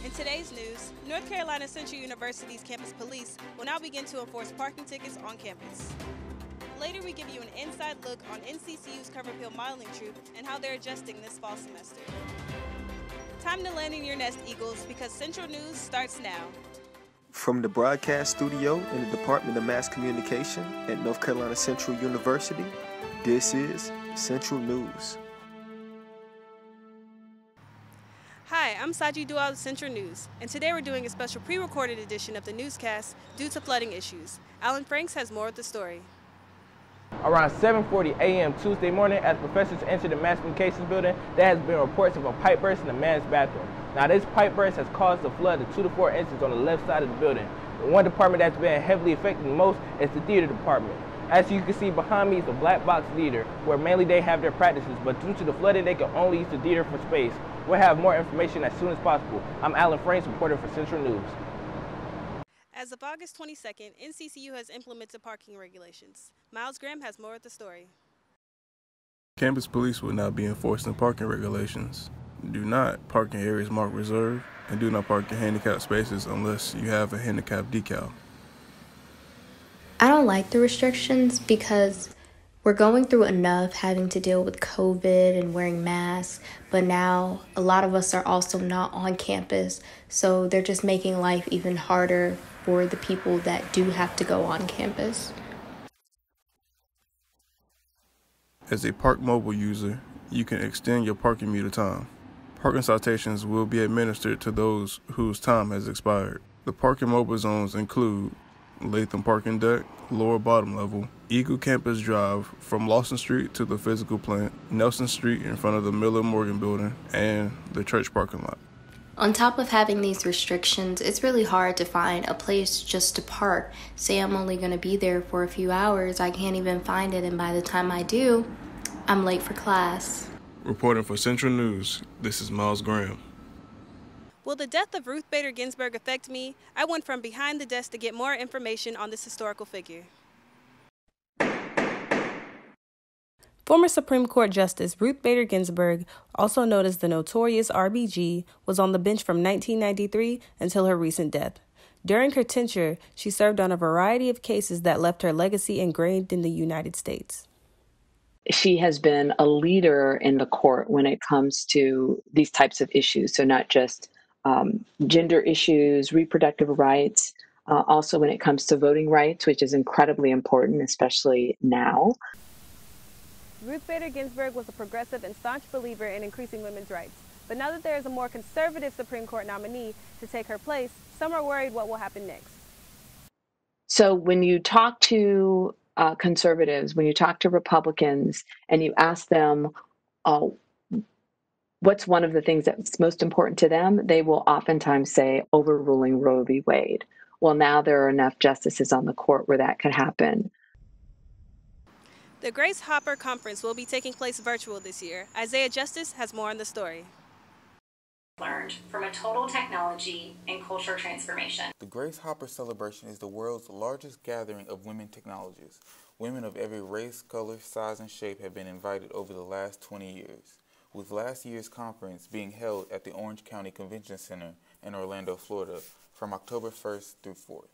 In today's news, North Carolina Central University's campus police will now begin to enforce parking tickets on campus. Later, we give you an inside look on NCCU's Cover Appeal modeling troupe and how they're adjusting this fall semester. Time to land in your nest, Eagles, because Central News starts now. From the broadcast studio in the Department of Mass Communication at North Carolina Central University, this is Central News. Hi, I'm Saji Dual of Central News, and today we're doing a special pre-recorded edition of the newscast due to flooding issues. Alan Franks has more of the story. Around 7:40 a.m. Tuesday morning, as professors entered the Mass Communications Building, there has been reports of a pipe burst in the man's bathroom. Now, this pipe burst has caused a flood of 2 to 4 inches on the left side of the building. The one department that's been heavily affected the most is the theater department. As you can see behind me is the Black Box Theater, where mainly they have their practices, but due to the flooding, they can only use the theater for space. We'll have more information as soon as possible. I'm Alan Franks, reporter for Central News. As of August 22nd, NCCU has implemented parking regulations. Miles Graham has more of the story. Campus police will now be enforcing parking regulations. Do not park in areas marked reserved, and do not park in handicapped spaces unless you have a handicap decal. I don't like the restrictions because we're going through enough having to deal with COVID and wearing masks, but now a lot of us are also not on campus, so they're just making life even harder for the people that do have to go on campus. As a Park Mobile user, you can extend your parking meter time. Parking citations will be administered to those whose time has expired. The parking mobile zones include Latham Parking Deck, lower bottom level, Eagle Campus Drive from Lawson Street to the physical plant, Nelson Street in front of the Miller Morgan building, and the church parking lot. On top of having these restrictions, it's really hard to find a place just to park. Say I'm only going to be there for a few hours, I can't even find it, and by the time I do, I'm late for class. Reporting for Central News, this is Miles Graham. Will the death of Ruth Bader Ginsburg affect me? I went from behind the desk to get more information on this historical figure. Former Supreme Court Justice Ruth Bader Ginsburg, also known as the notorious RBG, was on the bench from 1993 until her recent death. During her tenure, she served on a variety of cases that left her legacy ingrained in the United States. She has been a leader in the court when it comes to these types of issues. So not just gender issues, reproductive rights, also when it comes to voting rights, which is incredibly important, especially now. Ruth Bader Ginsburg was a progressive and staunch believer in increasing women's rights. But now that there is a more conservative Supreme Court nominee to take her place, some are worried what will happen next. So when you talk to conservatives, when you talk to Republicans, and you ask them what's one of the things that's most important to them, they will oftentimes say overruling Roe v. Wade. Well, now there are enough justices on the court where that could happen. The Grace Hopper Conference will be taking place virtual this year. Isaiah Justice has more on the story. Learned from a total technology and culture transformation. The Grace Hopper celebration is the world's largest gathering of women technologists. Women of every race, color, size, and shape have been invited over the last 20 years, with last year's conference being held at the Orange County Convention Center in Orlando, Florida, from October 1st through 4th.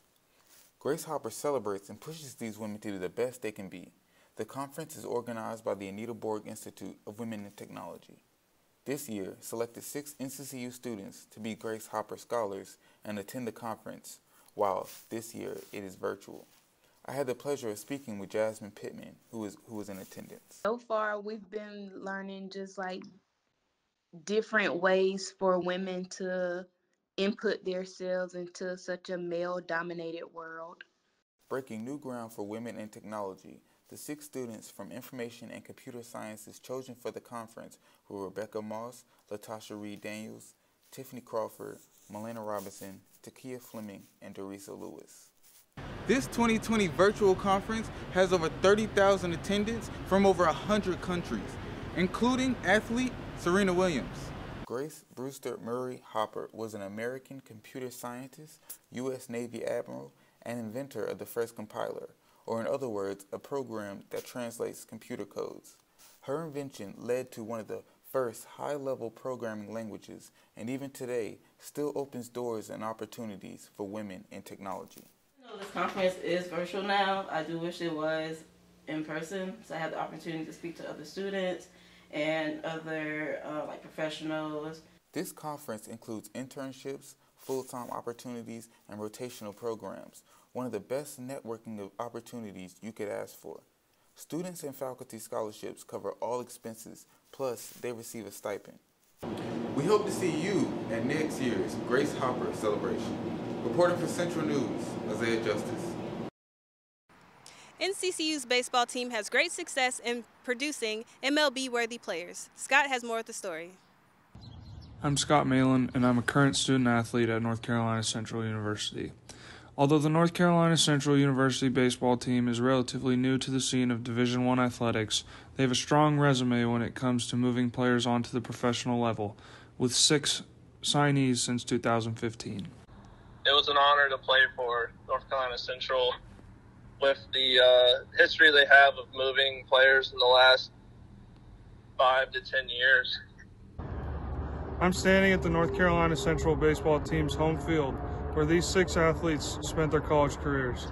Grace Hopper celebrates and pushes these women to do the best they can be. The conference is organized by the Anita Borg Institute of Women in Technology. This year, selected 6 NCCU students to be Grace Hopper Scholars and attend the conference, while this year it is virtual. I had the pleasure of speaking with Jasmine Pittman, who was in attendance. So far, we've been learning just like different ways for women to input themselves into such a male-dominated world. Breaking new ground for women in technology, the 6 students from Information and Computer Sciences chosen for the conference were Rebecca Moss, Latasha Reed Daniels, Tiffany Crawford, Melena Robinson, Takia Fleming, and Dorisa Lewis. This 2020 virtual conference has over 30,000 attendants from over 100 countries, including athlete Serena Williams. Grace Brewster Murray Hopper was an American computer scientist, U.S. Navy admiral, and inventor of the first compiler, or in other words, a program that translates computer codes. Her invention led to one of the First, high-level programming languages, and even today, still opens doors and opportunities for women in technology. This conference is virtual now. I do wish it was in person, so I had the opportunity to speak to other students and other professionals. This conference includes internships, full-time opportunities, and rotational programs, one of the best networking opportunities you could ask for. Students and faculty scholarships cover all expenses, plus they receive a stipend. We hope to see you at next year's Grace Hopper celebration. Reporting for Central News, Isaiah Justice. NCCU's baseball team has great success in producing MLB-worthy players. Scott has more of the story. I'm Scott Malin, and I'm a current student-athlete at North Carolina Central University. Although the North Carolina Central University baseball team is relatively new to the scene of Division I athletics, they have a strong resume when it comes to moving players onto the professional level, with 6 signees since 2015. It was an honor to play for North Carolina Central with the history they have of moving players in the last 5 to 10 years. I'm standing at the North Carolina Central baseball team's home field, where these 6 athletes spent their college careers.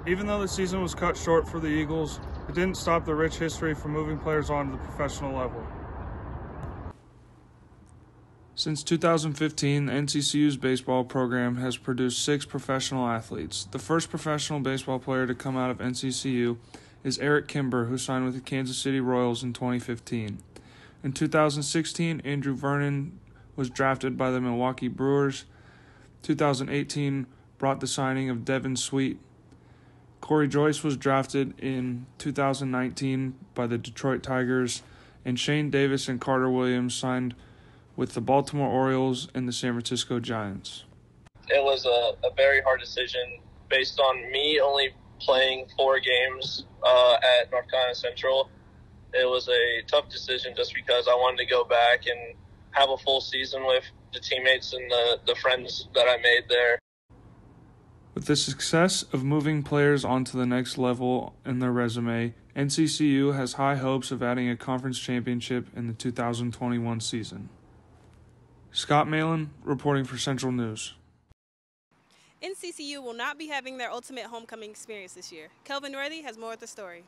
Even though the season was cut short for the Eagles, it didn't stop the rich history from moving players on to the professional level. Since 2015, the NCCU's baseball program has produced 6 professional athletes. The first professional baseball player to come out of NCCU is Eric Kimber, who signed with the Kansas City Royals in 2015. In 2016, Andrew Vernon was drafted by the Milwaukee Brewers. 2018 brought the signing of Devin Sweet. Corey Joyce was drafted in 2019 by the Detroit Tigers, and Shane Davis and Carter Williams signed with the Baltimore Orioles and the San Francisco Giants. It was a very hard decision based on me only playing 4 games at North Carolina Central. It was a tough decision just because I wanted to go back and have a full season with the teammates and the friends that I made there. With the success of moving players onto the next level in their resume, NCCU has high hopes of adding a conference championship in the 2021 season. Scott Malin, reporting for Central News. NCCU will not be having their ultimate homecoming experience this year. Kelvin Worthy has more of the story.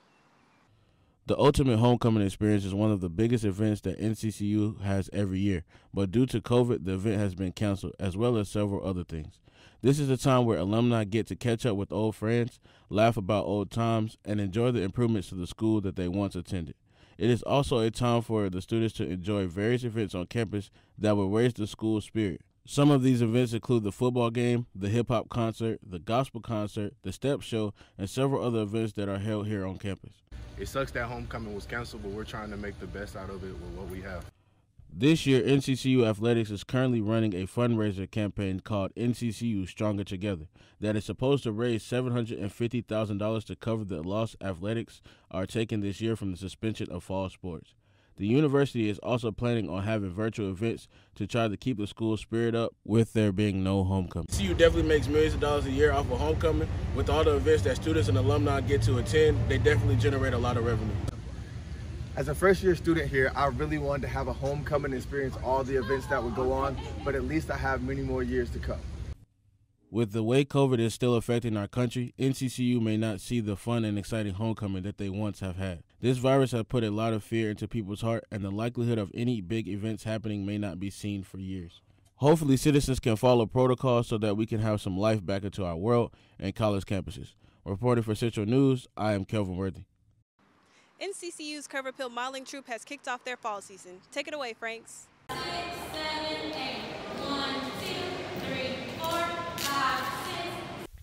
The Ultimate Homecoming Experience is one of the biggest events that NCCU has every year, but due to COVID, the event has been canceled, as well as several other things. This is a time where alumni get to catch up with old friends, laugh about old times, and enjoy the improvements to the school that they once attended. It is also a time for the students to enjoy various events on campus that will raise the school spirit. Some of these events include the football game, the hip-hop concert, the gospel concert, the step show, and several other events that are held here on campus. It sucks that homecoming was canceled, but we're trying to make the best out of it with what we have. This year, NCCU Athletics is currently running a fundraiser campaign called NCCU Stronger Together that is supposed to raise $750,000 to cover the loss athletics are taking this year from the suspension of fall sports. The university is also planning on having virtual events to try to keep the school spirit up with there being no homecoming. NCCU definitely makes millions of dollars a year off of homecoming. With all the events that students and alumni get to attend, they definitely generate a lot of revenue. As a first-year student here, I really wanted to have a homecoming experience, all the events that would go on, but at least I have many more years to come. With the way COVID is still affecting our country, NCCU may not see the fun and exciting homecoming that they once have had. This virus has put a lot of fear into people's heart, and the likelihood of any big events happening may not be seen for years. Hopefully, citizens can follow protocols so that we can have some life back into our world and college campuses. Reporting for Central News, I am Kelvin Worthy. NCCU's Curve Appeal modeling troupe has kicked off their fall season. Take it away, Franks. 6, 7, 8. 1, 2, 3, 4, 5, 6.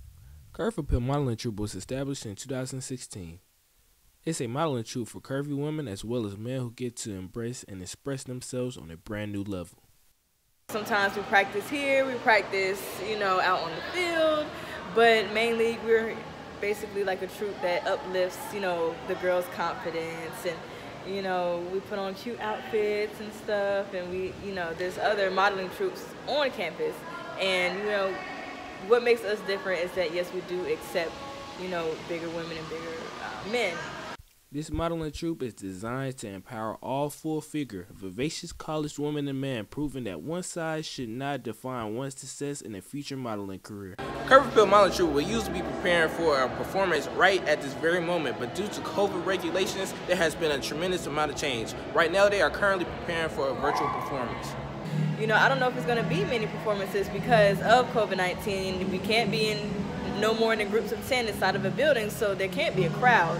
Curve Appeal modeling troupe was established in 2016. It's a modeling troupe for curvy women as well as men who get to embrace and express themselves on a brand new level. Sometimes we practice here, we practice, out on the field, but mainly we're basically like a troupe that uplifts, the girls' confidence, and, we put on cute outfits and stuff, and there's other modeling troupes on campus, and, what makes us different is that, yes, we do accept, bigger women and bigger men. This modeling troupe is designed to empower all full-figure, vivacious college women and men, proving that one size should not define one's success in a future modeling career. Curve Appeal Modeling Troupe will usually be preparing for a performance right at this very moment, but due to COVID regulations, there has been a tremendous amount of change. Right now, they are currently preparing for a virtual performance. You know, I don't know if it's going to be many performances because of COVID-19. We can't be in no more than groups of 10 inside of a building, so there can't be a crowd.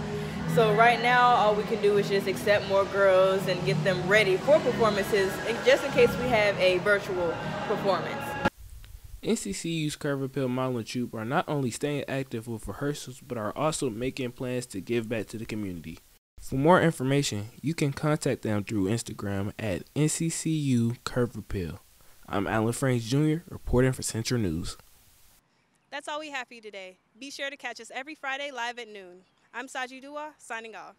So right now, all we can do is just accept more girls and get them ready for performances, just in case we have a virtual performance. NCCU's Curve Appeal Modeling Troupe are not only staying active with rehearsals, but are also making plans to give back to the community. For more information, you can contact them through Instagram at NCCU Curve Appeal. I'm Alan Franks Jr., reporting for Central News. That's all we have for you today. Be sure to catch us every Friday live at noon. I'm Saji Dua, signing off.